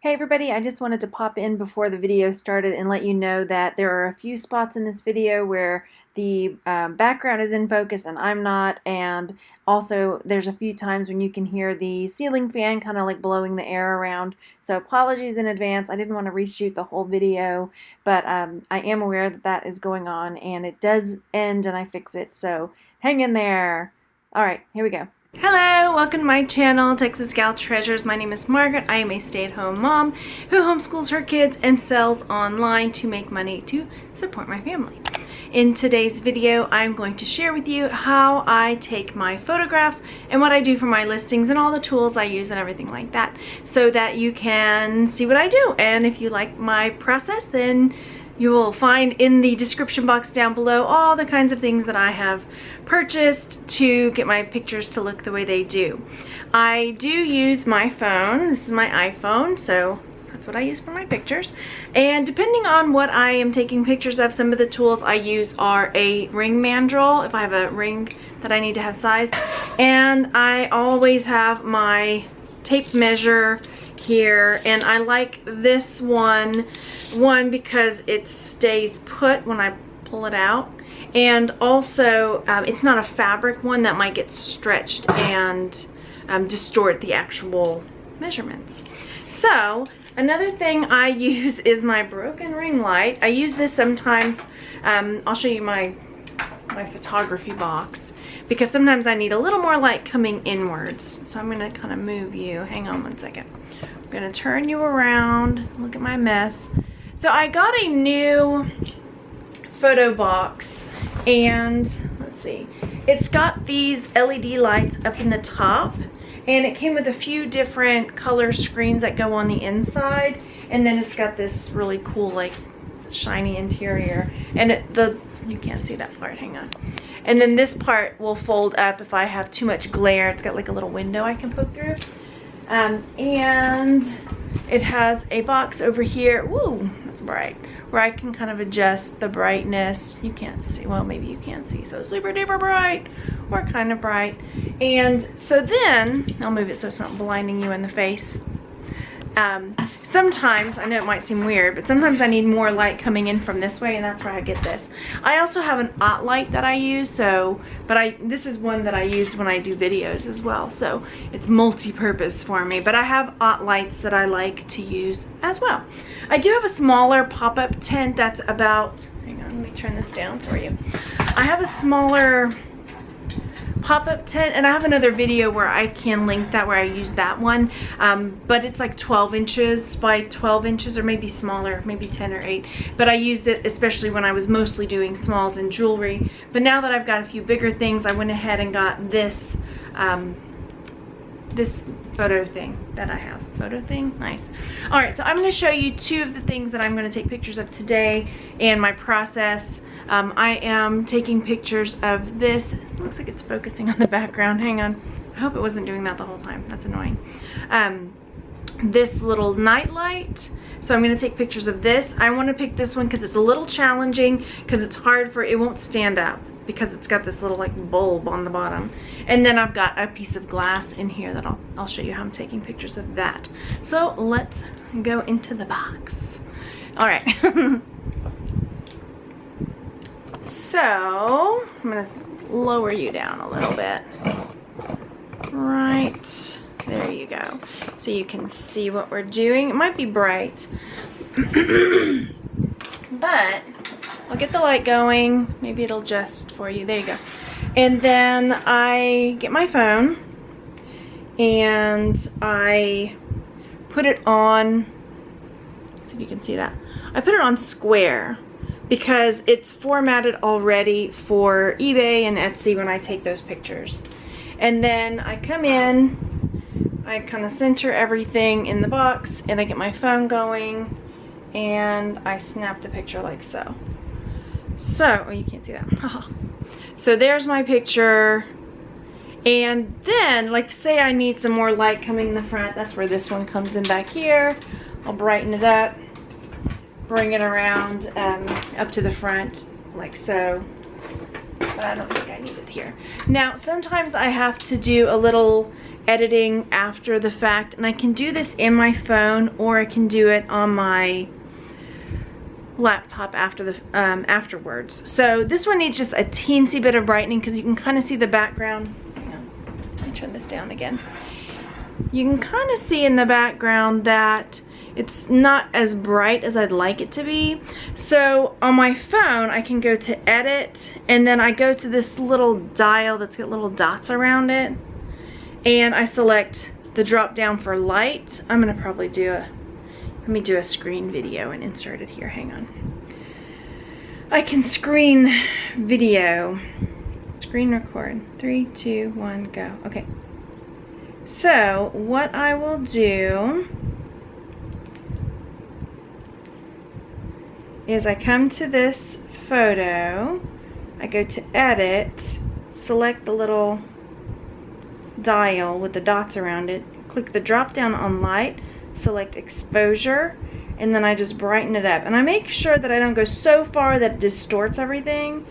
Hey everybody, I just wanted to pop in before the video started and let you know that there are a few spots in this video where the background is in focus and I'm not, and also there's a few times when you can hear the ceiling fan kind of like blowing the air around. So apologies in advance. I didn't want to reshoot the whole video, but I am aware that that is going on and it does end and I fix it, so hang in there. Alright, here we go. Hello, welcome to my channel, Texas Gal Treasures. My name is Margaret. I am a stay-at-home mom who homeschools her kids and sells online to make money to support my family. In today's video, I'm going to share with you how I take my photographs and what I do for my listings and all the tools I use and everything like that, so that you can see what I do. And if you like my process, then you will find in the description box down below all the kinds of things that I have purchased to get my pictures to look the way they do. I do use my phone. This is my iPhone, so that's what I use for my pictures. And depending on what I am taking pictures of, some of the tools I use are a ring mandrel, if I have a ring that I need to have sized. And I always have my tape measure here, and I like this one because it stays put when I pull it out, and also it's not a fabric one that might get stretched and distort the actual measurements. So another thing I use is my broken ring light. I use this sometimes. I'll show you my photography box, because sometimes I need a little more light coming inwards. So I'm gonna kind of move you. Hang on one second. I'm gonna turn you around. Look at my mess. So I got a new photo box, and let's see, it's got these LED lights up in the top, and it came with a few different color screens that go on the inside, and then it's got this really cool like shiny interior, and you can't see that part, hang on. And then this part will fold up if I have too much glare. It's got like a little window I can poke through. And it has a box over here. Woo, that's bright. Where I can kind of adjust the brightness. You can't see, well, maybe you can see. So super duper bright or kind of bright. And so then, I'll move it so it's not blinding you in the face. Sometimes, I know it might seem weird, but sometimes I need more light coming in from this way, and that's where I get this. I also have an OT light that I use, this is one that I use when I do videos as well, so it's multi-purpose for me. But I have OT lights that I like to use as well. I do have a smaller pop-up tent that's about, hang on, let me turn this down for you. I have a smaller pop-up tent, and I have another video where I can link that, where I use that one, but it's like 12 inches by 12 inches, or maybe smaller, maybe 10 or 8, but I used it especially when I was mostly doing smalls and jewelry. But now that I've got a few bigger things, I went ahead and got this this photo thing that I have. Photo thing, nice. All right, so I'm going to show you two of the things that I'm going to take pictures of today and my process. I am taking pictures of this. It looks like it's focusing on the background. Hang on. I hope it wasn't doing that the whole time. That's annoying. This little night light. So I'm going to take pictures of this. I want to pick this one because it's a little challenging, because it's hard for, it won't stand up because it's got this little like bulb on the bottom. And then I've got a piece of glass in here that I'll show you how I'm taking pictures of that. So let's go into the box. All right. So I'm gonna lower you down a little bit. Right, there you go. So you can see what we're doing. It might be bright, but I'll get the light going. Maybe it'll adjust for you. There you go. And then I get my phone and I put it on, let's see if you can see that. I put it on square, because it's formatted already for eBay and Etsy when I take those pictures. And then I come in, I kind of center everything in the box, and I get my phone going, and I snap the picture like so. So, oh, you can't see that. So there's my picture. And then, like, say I need some more light coming in the front, that's where this one comes in back here. I'll brighten it up, bring it around up to the front like so. but I don't think I need it here. Now, sometimes I have to do a little editing after the fact, and I can do this in my phone, or I can do it on my laptop afterwards. So this one needs just a teensy bit of brightening because you can kind of see the background. Hang on, let me turn this down again. You can kind of see in the background that it's not as bright as I'd like it to be. So on my phone, I can go to edit, and then I go to this little dial that's got little dots around it, and I select the drop down for light. I'm gonna probably let me do a screen video and insert it here. Hang on. I can screen video, screen record. 3, 2, 1, go. Okay. So what I will do is I come to this photo, I go to edit, select the little dial with the dots around it, click the drop down on light, select exposure, and then I just brighten it up. And I make sure that I don't go so far that it distorts everything,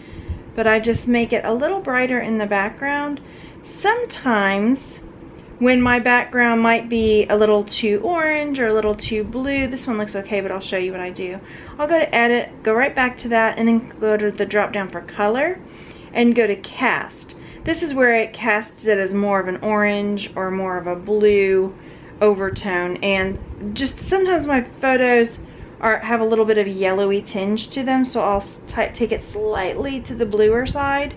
but I just make it a little brighter in the background. Sometimes when my background might be a little too orange or a little too blue, this one looks okay, but I'll show you what I do. I'll go to edit, go right back to that, and then go to the drop down for color and go to cast. This is where it casts it as more of an orange or more of a blue overtone, and just sometimes my photos have a little bit of yellowy tinge to them, so I'll take it slightly to the bluer side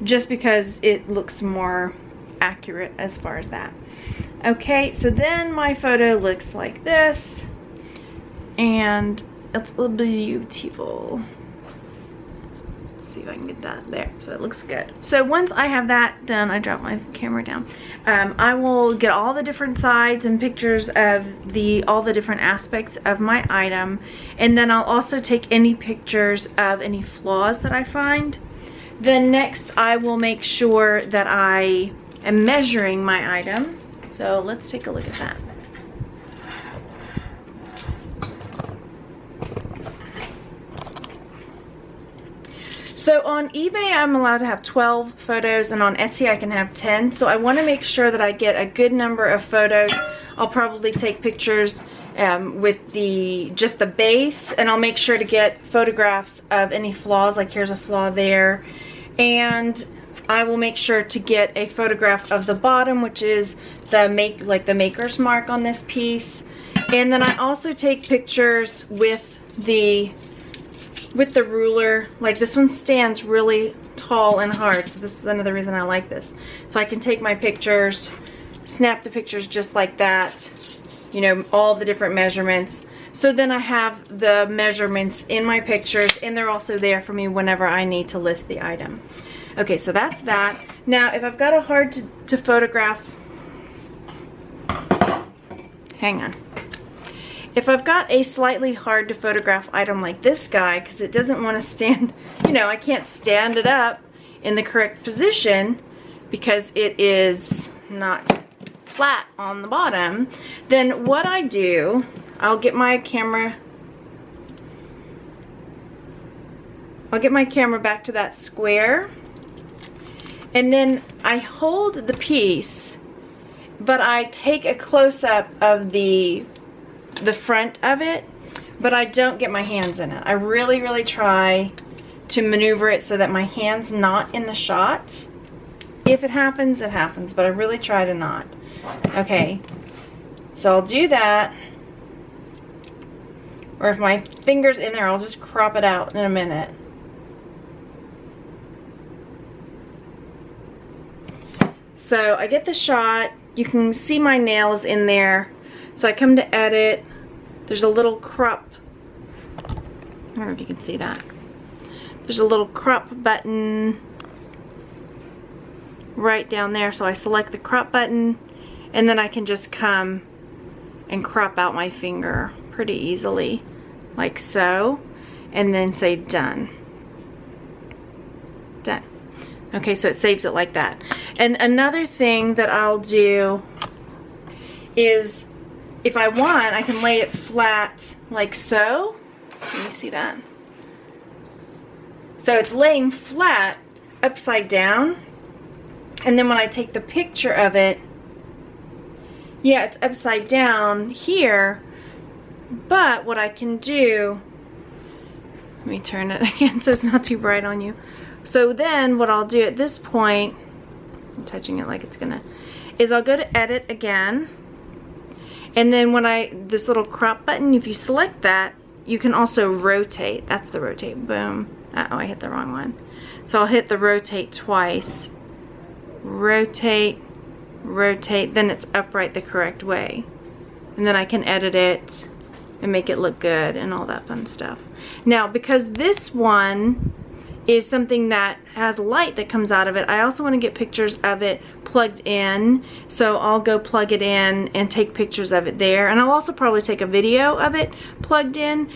just because it looks more accurate as far as that. Okay, so then my photo looks like this, and it's beautiful. Let's see if I can get that there. So it looks good. So once I have that done, I drop my camera down. I will get all the different sides and pictures of all the different aspects of my item, and then I'll also take any pictures of any flaws that I find. Then next I will make sure that I am measuring my item. So let's take a look at that. So on eBay I'm allowed to have 12 photos, and on Etsy I can have 10. So I want to make sure that I get a good number of photos. I'll probably take pictures with just the base, and I'll make sure to get photographs of any flaws, like here's a flaw there. And I will make sure to get a photograph of the bottom, which is the maker's mark on this piece. And then I also take pictures with the ruler. Like this one stands really tall and hard, so this is another reason I like this. So I can take my pictures, snap the pictures just like that, you know, all the different measurements. So then I have the measurements in my pictures, and they're also there for me whenever I need to list the item. Okay, so that's that. Now, if I've got a hard to photograph, hang on. If I've got a slightly hard to photograph item like this guy, because it doesn't want to stand, you know, I can't stand it up in the correct position because it is not flat on the bottom, then what I do, I'll get my camera back to that square, and then I hold the piece, but I take a close-up of the front of it, but I don't get my hands in it. I really, really try to maneuver it so that my hand's not in the shot. If it happens, it happens, but I really try to not. Okay, so I'll do that. Or if my finger's in there, I'll just crop it out in a minute. So I get the shot. You can see my nails in there. So I come to edit. There's a little crop. I don't know if you can see that. There's a little crop button right down there. So I select the crop button, and then I can just come and crop out my finger pretty easily, like so, and then say done. Done. Okay, so it saves it like that. And another thing that I'll do is, if I want, I can lay it flat like so. Can you see that? So it's laying flat, upside down. And then when I take the picture of it, yeah, it's upside down here. But what I can do, let me turn it again so it's not too bright on you. So then what I'll do at this point, I'm touching it like it's gonna, is I'll go to edit again. And then when this little crop button, if you select that, you can also rotate. That's the rotate, boom. Uh-oh, I hit the wrong one. So I'll hit the rotate twice. Rotate, rotate, then it's upright the correct way. And then I can edit it and make it look good and all that fun stuff. Now, because this one is something that has light that comes out of it, I also want to get pictures of it plugged in. So I'll go plug it in and take pictures of it there. And I'll also probably take a video of it plugged in,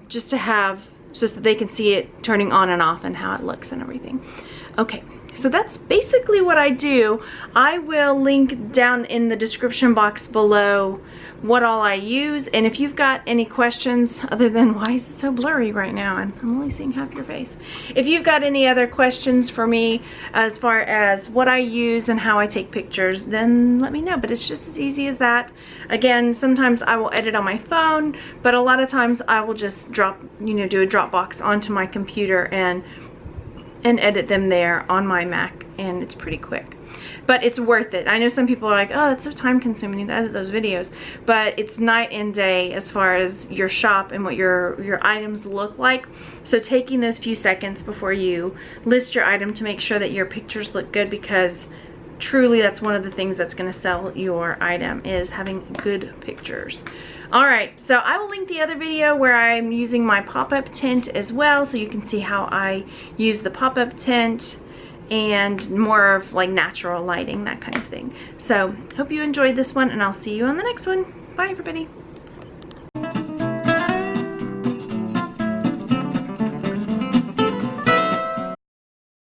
just to have, so that they can see it turning on and off and how it looks and everything. Okay. So that's basically what I do. I will link down in the description box below what all I use. And if you've got any questions other than why is it so blurry right now and I'm only seeing half your face. If you've got any other questions for me as far as what I use and how I take pictures, then let me know. But it's just as easy as that. Again, sometimes I will edit on my phone, but a lot of times I will just do a Dropbox onto my computer and edit them there on my Mac, and it's pretty quick. But it's worth it. I know some people are like, oh, that's so time consuming to edit those videos, but it's night and day as far as your shop and what your items look like. So taking those few seconds before you list your item to make sure that your pictures look good, because truly that's one of the things that's going to sell your item, is having good pictures. Alright, so I will link the other video where I'm using my pop-up tent as well, so you can see how I use the pop-up tent and more of like natural lighting, that kind of thing. So hope you enjoyed this one, and I'll see you on the next one. Bye everybody.